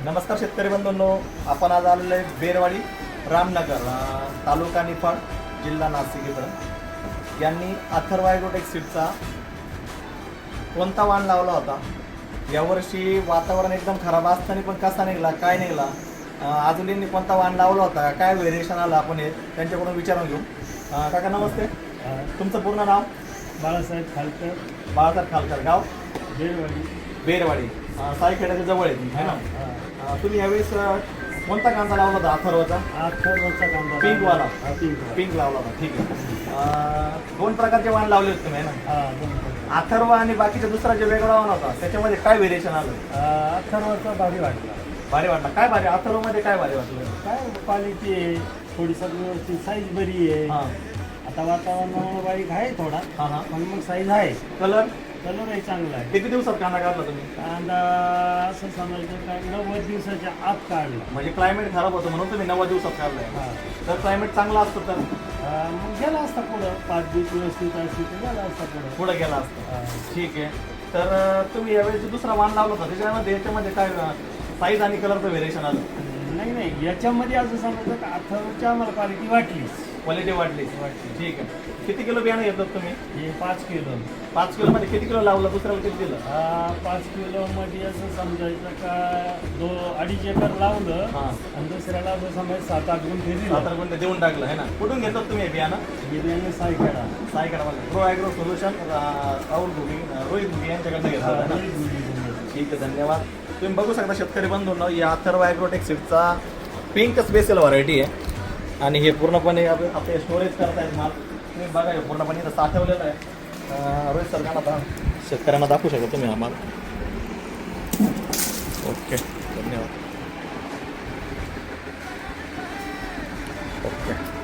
नमस्कार शेतकरी बंधूंनो, आपण आज आलेलो आहे बेरवाडी रामनगर तालुका निफाड जिल्हा नाशिक इकडं. यांनी अथर्व ॲग्रोटेक सीडचा कोणता वाण लावला होता. यावर्षी वातावरण एकदम खराब असताना पण कसा निघाला, काय निघाला, अजून यांनी कोणता वाण लावला होता, काय व्हेरिएशन आलं, आपण हे त्यांच्याकडून विचारून घेऊ. काका नमस्ते. तुमचं पूर्ण नाव? बाळासाहेब खालकर. बाळासाहेब खालकर, गाव बेरवाडी. बेरवाडी, साईखेड्याच्या जवळ आहे ना. तुम्ही यावेळेस कोणता कांदा लावला होता अथर्वचा? अथर्वचा कांदा. पिंकवाला? पिंक. पिंक लावला होता, ठीक आहे. दोन प्रकारचे वाण लावले होते तुम्ही ना. अथर्व आणि बाकीचा दुसरा जे वेगळा वाण होता त्याच्यामध्ये काय व्हेरिएशन आलं? अथर्वचा भारी वाटला. भारी वाटला. काय भारी अथर्वमध्ये काय भारी वाटलं? काय क्वालिटी आहे, थोडी सगळी साईज बरी आहे. हां आता वातावरणामुळे बारीक आहे थोडा, हां हां. पण मग साईज आहे. कलर कलर आहे चांगला आहे. किती दिवसात कांदा काढला तुम्ही? कांदा असं समजायचं काय 90 दिवसाच्या आत काढला. म्हणजे क्लायमेट खराब होतं म्हणून तुम्ही 90 दिवसात काढलाय. हा. तर क्लायमेट चांगला असतं तर मग गेला असता पुढं 5 दिवस व्यवस्थित असते तर गेला असता पुढं. पुढे गेला असतं. ठीक आहे. तर तुम्ही यावेळेस दुसरा वाण लावला होता याच्यामध्ये काय साईज आणि कलरचं व्हेरिएशन आलं? नाही याच्यामध्ये असं समजायचं का अथर्वची आम्हाला क्वालिटी वाटली. क्वालिटी वाढली. ठीक आहे. किती किलो बियाणं घेतात तुम्ही? हे 5 किलो. 5 किलोमध्ये किती किलो लावलं, दुसऱ्याला किती दिलं? 5 किलोमध्ये असं समजायचं का 2-2.5 एकर लावलं हां. आणि दुसऱ्याला असं समजायचं 7-8 गुंठे दिलं. 7 गुंठे देऊन टाकलं आहे ना. कुठून घेतात तुम्ही हे बियाणं? बिर्याणी सायकडा. सायकडामध्ये pro agro solution Rahul Bhuge, Rohit Bhuge यांच्याकडनं घेतात ना. ठीक आहे, धन्यवाद. तुम्ही बघू शकता शेतकरी बंधूंनो, या अथर्व ॲग्रोटेक सीडचा पिंक स्पेशल व्हरायटी आहे आणि हे पूर्णपणे आपले स्टोरेज करतायत माल. तुम्ही बघा, हे पूर्णपणे इथं साठवलेलं आहे. रोहित सरकारना आता शेतकऱ्यांना दाखवू शकता तुम्ही हा माल. ओके, धन्यवाद. ओके.